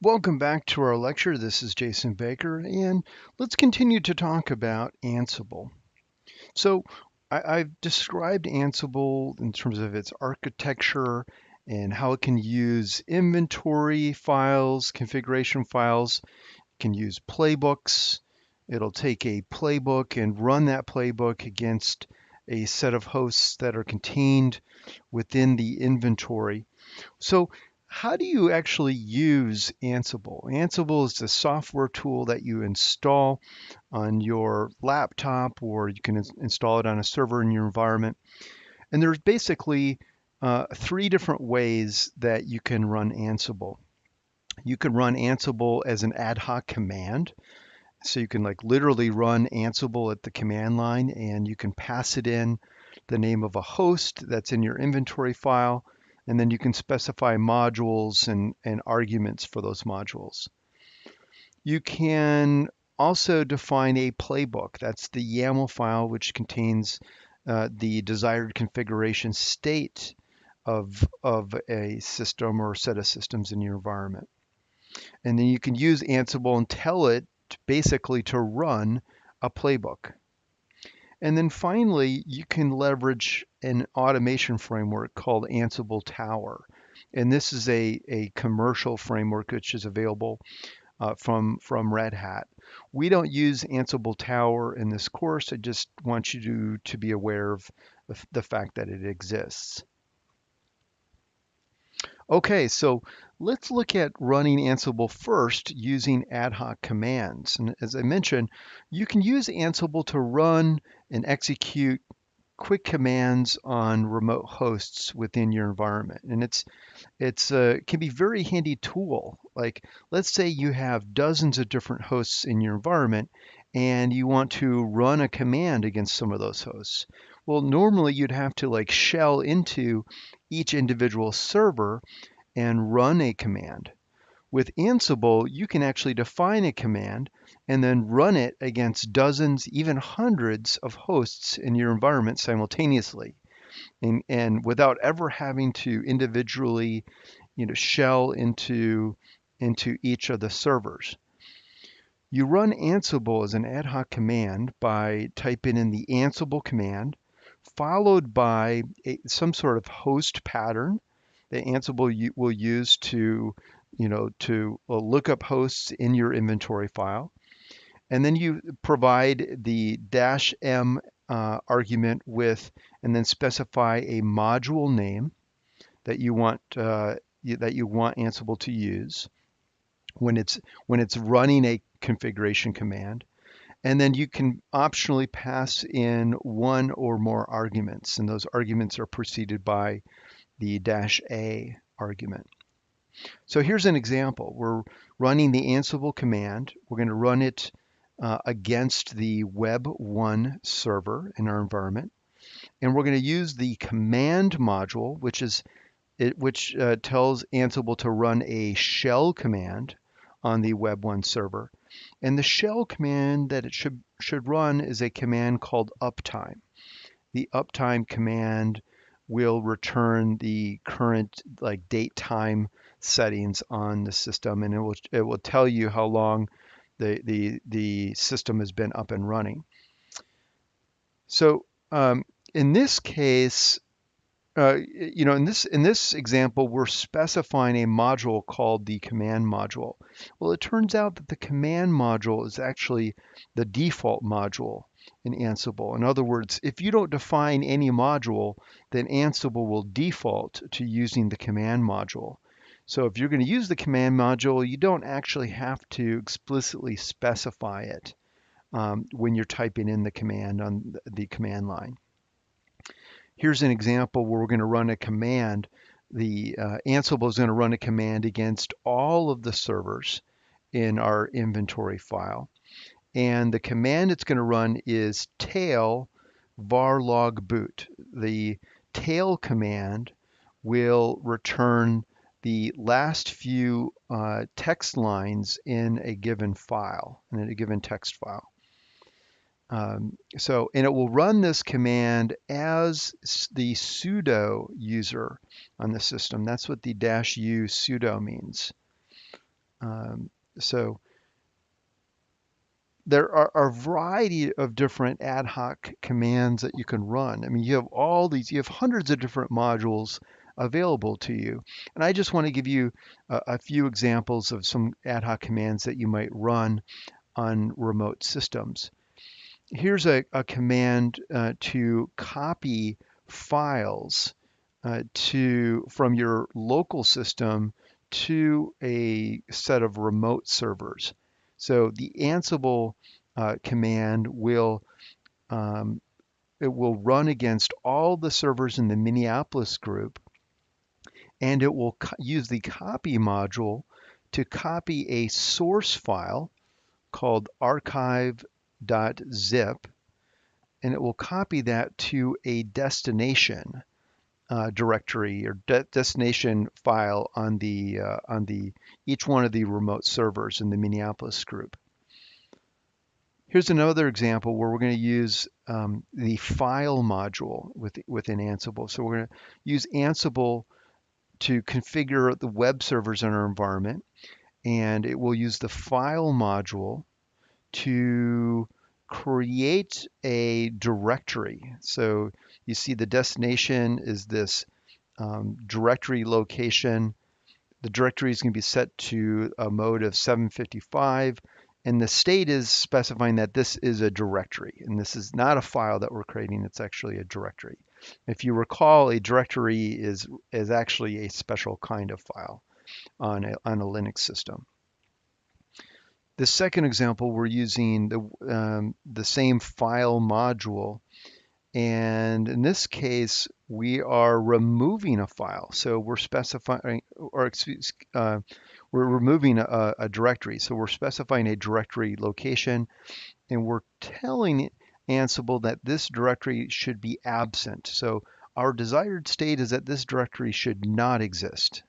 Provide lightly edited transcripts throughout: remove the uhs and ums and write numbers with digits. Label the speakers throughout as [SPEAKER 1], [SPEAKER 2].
[SPEAKER 1] Welcome back to our lecture. This is Jason Baker, and let's continue to talk about Ansible. So I've described Ansible in terms of its architecture and how it can use inventory files, configuration files, it can use playbooks. It'll take a playbook and run that playbook against a set of hosts that are contained within the inventory. So how do you actually use Ansible? Ansible is the software tool that you install on your laptop, or you can install it on a server in your environment. And there's basically three different ways that you can run Ansible. You can run Ansible as an ad hoc command. So you can like literally run Ansible at the command line, and you can pass it in the name of a host that's in your inventory file, and then you can specify modules and arguments for those modules. You can also define a playbook. That's the YAML file, which contains the desired configuration state of a system or set of systems in your environment. And then you can use Ansible and tell it basically to run a playbook. And then finally, you can leverage an automation framework called Ansible Tower. And this is a commercial framework which is available from Red Hat. We don't use Ansible Tower in this course. I just want you to be aware of the fact that it exists. Okay, so let's look at running Ansible first using ad hoc commands. And as I mentioned, you can use Ansible to run and execute quick commands on remote hosts within your environment. And it's can be a very handy tool. Like, let's say you have dozens of different hosts in your environment and you want to run a command against some of those hosts. Well, normally you'd have to like shell into each individual server and run a command. With Ansible, you can actually define a command and then run it against dozens, even hundreds of hosts in your environment simultaneously, and without ever having to individually, shell into each of the servers. You run Ansible as an ad hoc command by typing in the Ansible command, followed by some sort of host pattern that Ansible will use to look up hosts in your inventory file. And then you provide the -m argument with, and then specify a module name that you want Ansible to use when it's running a configuration command. And then you can optionally pass in one or more arguments, and those arguments are preceded by the -a argument. So here's an example. We're running the Ansible command. We're going to run it against the Web1 server in our environment. And we're going to use the command module, which tells Ansible to run a shell command on the Web1 server. And the shell command that it should run is a command called uptime. The uptime command will return the current date time settings on the system, and it will tell you how long the system has been up and running. So in this case, in this example, we're specifying a module called the command module. Well, it turns out that the command module is actually the default module in Ansible. In other words, if you don't define any module, then Ansible will default to using the command module. So if you're going to use the command module, you don't actually have to explicitly specify it when you're typing in the command on the command line. Here's an example where we're going to run a command. The Ansible is going to run a command against all of the servers in our inventory file. And the command it's going to run is tail var log boot. The tail command will return the last few text lines in a given file, in a given text file. And it will run this command as the sudo user on the system. That's what the -u sudo means. So there are a variety of different ad hoc commands that you can run. I mean, you have hundreds of different modules available to you. And I just want to give you a few examples of some ad hoc commands that you might run on remote systems. Here's a command to copy files from your local system to a set of remote servers. So the Ansible command um, will run against all the servers in the Minneapolis group, and it will use the copy module to copy a source file called archive.zip, and it will copy that to a destination directory or destination file on the each one of the remote servers in the Minneapolis group. Here's another example where we're going to use the file module within Ansible. So we're going to use Ansible to configure the web servers in our environment, and it will use the file module to create a directory. So you see the destination is this directory location. The directory is going to be set to a mode of 755, and the state is specifying that this is a directory, and this is not a file that we're creating, it's actually a directory. If you recall, a directory is actually a special kind of file on a Linux system. The second example, we're using the same file module, and in this case, we are removing a file. So we're specifying, or excuse, we're removing a directory. So we're specifying a directory location, and we're telling Ansible that this directory should be absent. So our desired state is that this directory should not exist.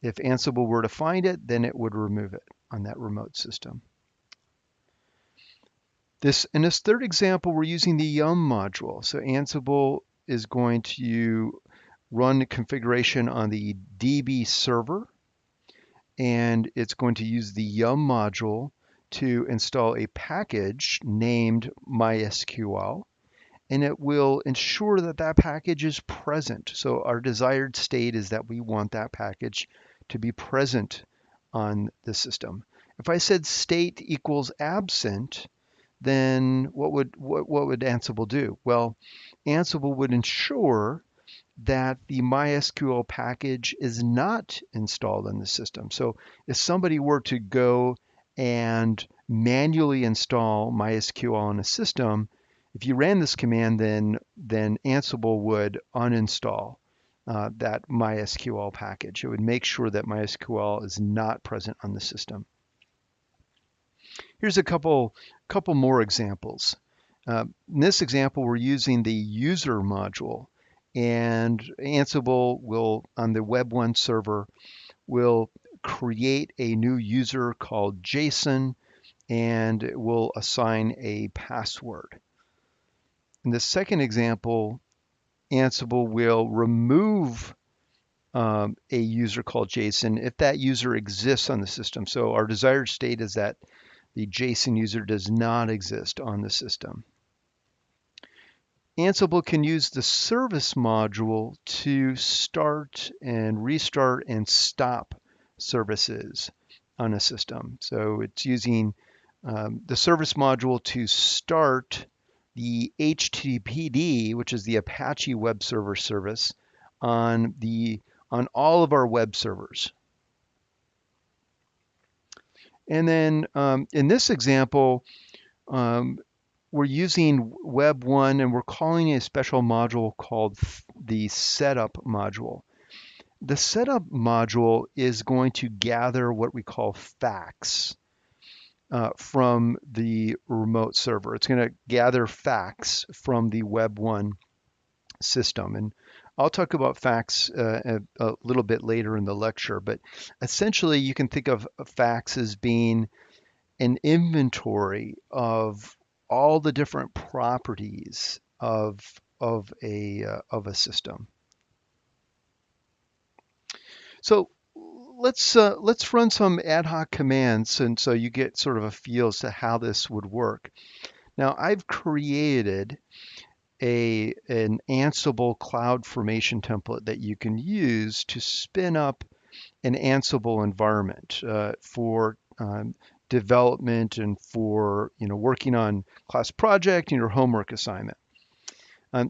[SPEAKER 1] If Ansible were to find it, then it would remove it on that remote system. In this third example, we're using the yum module. So Ansible is going to run the configuration on the DB server, and it's going to use the yum module to install a package named MySQL, and it will ensure that that package is present. So our desired state is that we want that package to be present on the system. If I said state equals absent, then what would Ansible do? Well, Ansible would ensure that the MySQL package is not installed in the system. So if somebody were to go and manually install MySQL on a system, if you ran this command, then Ansible would uninstall that MySQL package. It would make sure that MySQL is not present on the system. Here's a couple more examples. In this example, we're using the user module, and Ansible will, on the Web1 server, will create a new user called Jason, and it will assign a password. In the second example, Ansible will remove a user called Jason if that user exists on the system. So our desired state is that the Jason user does not exist on the system. Ansible can use the service module to start and restart and stop services on a system. So it's using the service module to start the HTTPD, which is the Apache web server service, on all of our web servers. And then in this example, we're using Web1 and we're calling a special module called the setup module. The setup module is going to gather what we call facts from the remote server. It's going to gather facts from the Web1 system. And I'll talk about facts a little bit later in the lecture, but essentially you can think of facts as being an inventory of all the different properties of a system. So let's run some ad hoc commands, and so you get sort of a feel as to how this would work. Now I've created an Ansible cloud formation template that you can use to spin up an Ansible environment for development and for working on class project and your homework assignment.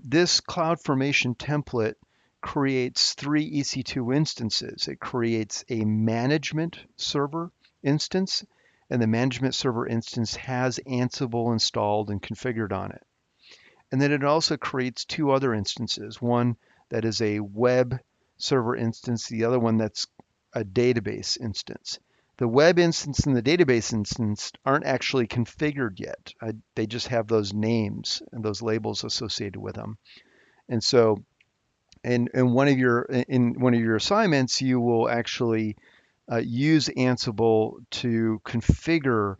[SPEAKER 1] This cloud formation template creates three EC2 instances. It creates a management server instance, and the management server instance has Ansible installed and configured on it. And then it also creates two other instances, one that is a web server instance, the other one that's a database instance. The web instance and the database instance aren't actually configured yet. They just have those names and those labels associated with them. And so in one of your assignments, you will actually use Ansible to configure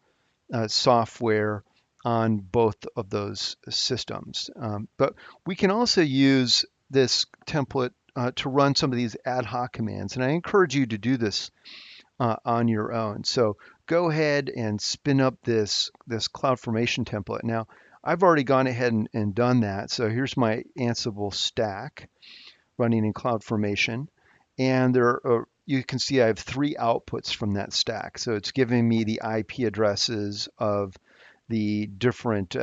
[SPEAKER 1] software on both of those systems. But we can also use this template to run some of these ad hoc commands, and I encourage you to do this on your own. So go ahead and spin up this CloudFormation template. Now, I've already gone ahead and done that. So here's my Ansible stack running in CloudFormation, and you can see I have three outputs from that stack. So it's giving me the IP addresses of the different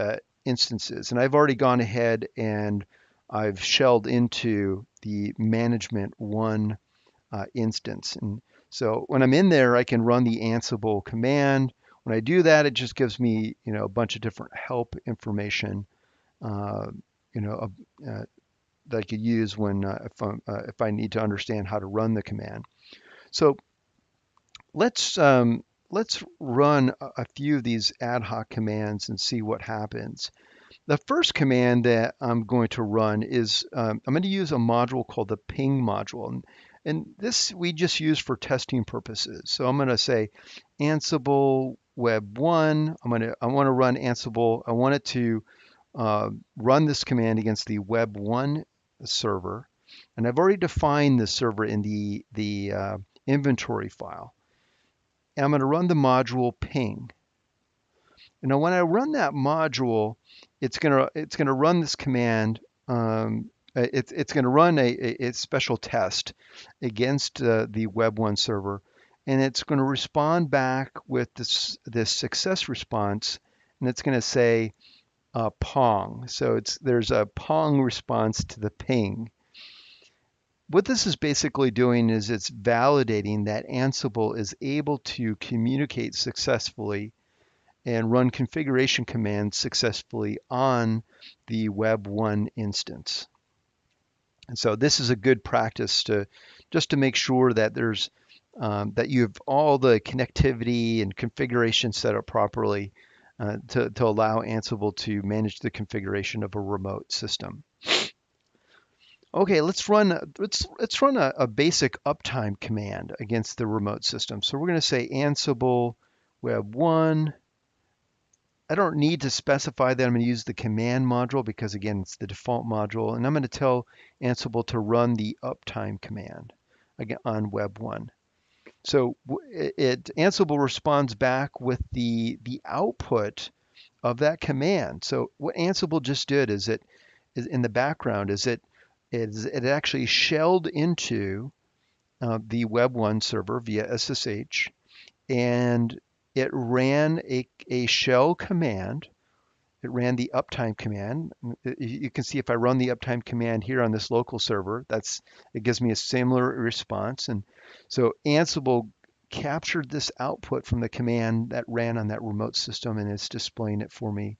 [SPEAKER 1] instances. And I've already gone ahead and I've shelled into the management one instance. And so when I'm in there, I can run the Ansible command. When I do that, it just gives me, a bunch of different help information, uh, you know, that I could use when if I need to understand how to run the command. So let's run a few of these ad hoc commands and see what happens. The first command that I'm going to run is I'm going to use a module called the ping module. And this we just use for testing purposes. So I'm going to say Ansible Web 1. I want to run Ansible. I want it to run this command against the Web 1 server. And I've already defined the server in the inventory file. And I'm going to run the module ping. And now when I run that module, it's gonna run this command. It's going to run a special test against the Web 1 server, and it's going to respond back with this success response, and it's going to say Pong. So there's a Pong response to the ping. What this is basically doing is it's validating that Ansible is able to communicate successfully and run configuration commands successfully on the Web 1 instance. And so this is a good practice just to make sure that that you have all the connectivity and configuration set up properly to allow Ansible to manage the configuration of a remote system. Okay, let's run a basic uptime command against the remote system. So we're going to say Ansible Web 1. I don't need to specify that I'm going to use the command module because again, it's the default module, and I'm going to tell Ansible to run the uptime command again on Web 1. So Ansible responds back with the output of that command. So what Ansible just did is it in the background it actually shelled into the Web 1 server via SSH, and it ran a shell command. It ran the uptime command. You can see if I run the uptime command here on this local server, it gives me a similar response. And so Ansible captured this output from the command that ran on that remote system, and it's displaying it for me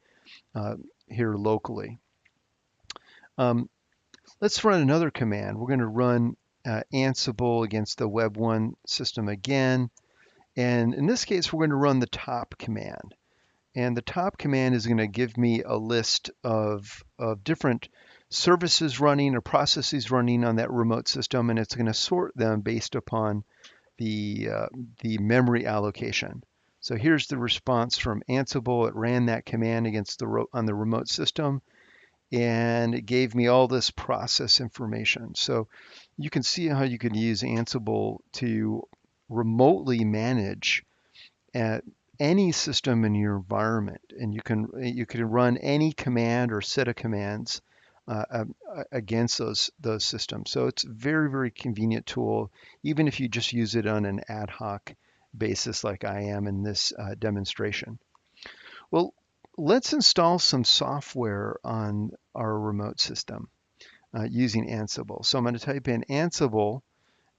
[SPEAKER 1] here locally. Let's run another command. We're going to run Ansible against the Web 1 system again. And in this case, we're going to run the top command. And the top command is going to give me a list of different services running or processes running on that remote system, and it's going to sort them based upon the memory allocation. So here's the response from Ansible. It ran that command on the remote system, and it gave me all this process information. So you can see how you can use Ansible to remotely manage any system in your environment, and you can run any command or set of commands against those systems. So it's a very, very convenient tool, even if you just use it on an ad hoc basis like I am in this demonstration. Well, let's install some software on our remote system using Ansible. So I'm going to type in Ansible.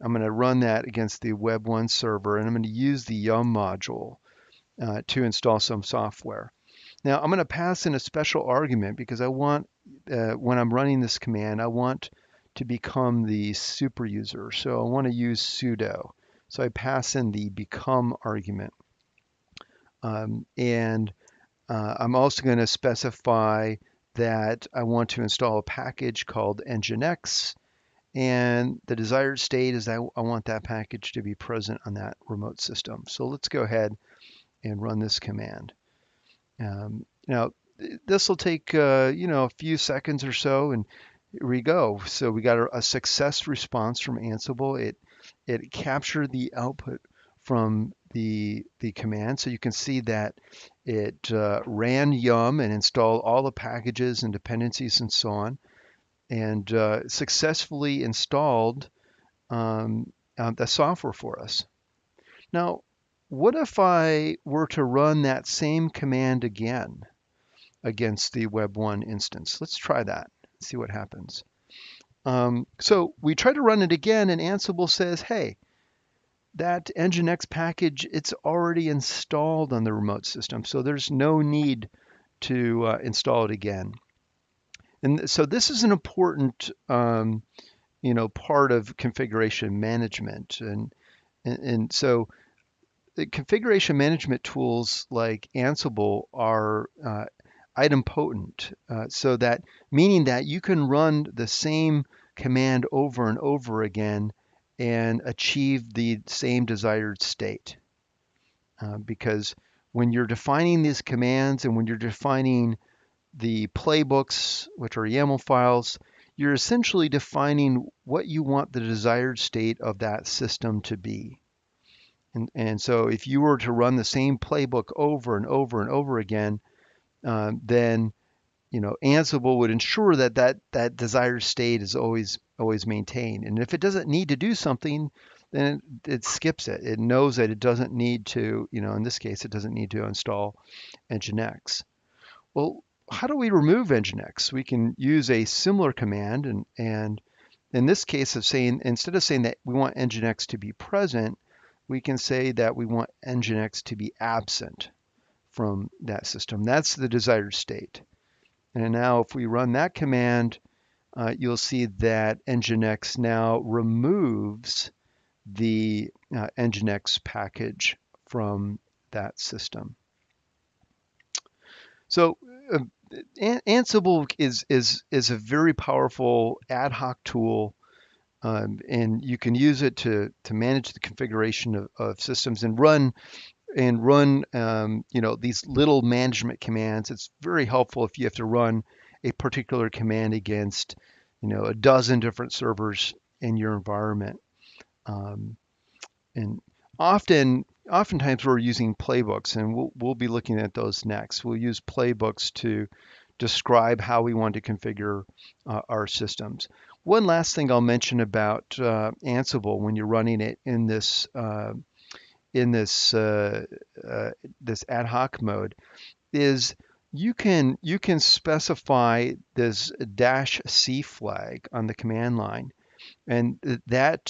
[SPEAKER 1] I'm going to run that against the Web1 server, and I'm going to use the Yum module to install some software. Now I'm going to pass in a special argument because I want, when I'm running this command, I want to become the super user. So I want to use sudo. So I pass in the become argument. And I'm also going to specify that I want to install a package called Nginx, and the desired state is that I want that package to be present on that remote system. So let's go ahead and run this command. Now, this will take a few seconds or so, and here we go. So we got a success response from Ansible. It captured the output from the command, so you can see that it ran yum and installed all the packages and dependencies and so on, and successfully installed the software for us. Now, what if I were to run that same command again against the Web1 instance? Let's try that, see what happens. So we try to run it again, and Ansible says, hey, that Nginx package, it's already installed on the remote system, so there's no need to install it again. And so this is an important part of configuration management. And so the configuration management tools like Ansible are idempotent, so that meaning that you can run the same command over and over again and achieve the same desired state. Because when you're defining these commands and when you're defining the playbooks, which are YAML files, you're essentially defining what you want the desired state of that system to be. And so if you were to run the same playbook over and over and over again, then Ansible would ensure that that desired state is always maintained. And if it doesn't need to do something, then it skips it. It knows that it doesn't need to, in this case, it doesn't need to install Nginx. Well, how do we remove Nginx? We can use a similar command, and in this case of saying, instead of saying that we want Nginx to be present, we can say that we want Nginx to be absent from that system. That's the desired state. And now if we run that command, you'll see that Nginx now removes the Nginx package from that system. So Ansible is a very powerful ad hoc tool, and you can use it to manage the configuration of systems and run these little management commands. It's very helpful if you have to run a particular command against a dozen different servers in your environment. And oftentimes we're using playbooks, and we'll be looking at those next. We'll use playbooks to describe how we want to configure our systems. One last thing I'll mention about Ansible when you're running it in this this ad hoc mode is you can specify this -c flag on the command line, and that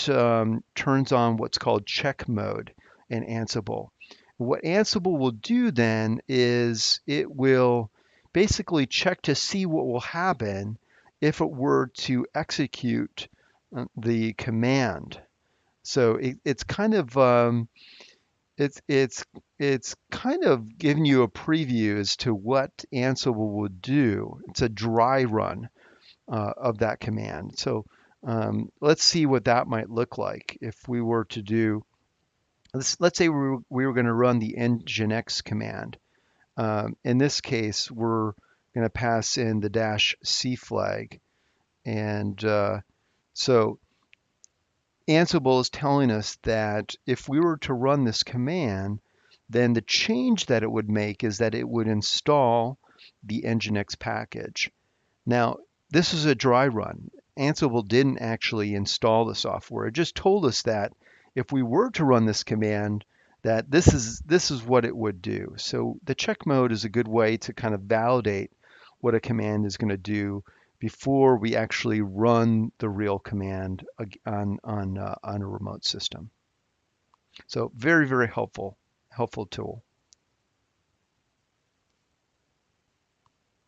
[SPEAKER 1] turns on what's called check mode in Ansible. What Ansible will do then is it will basically check to see what will happen if it were to execute the command. So it's kind of it's kind of giving you a preview as to what Ansible would do. It's a dry run of that command. So let's see what that might look like if we were to do. Let's say we were going to run the nginx command. In this case, we're going to pass in the -c flag, and so Ansible is telling us that if we were to run this command, then the change that it would make is that it would install the Nginx package. Now, this is a dry run. Ansible didn't actually install the software. It just told us that if we were to run this command, that this is what it would do. So the check mode is a good way to kind of validate what a command is going to do before we actually run the real command on a remote system. So very, very helpful tool.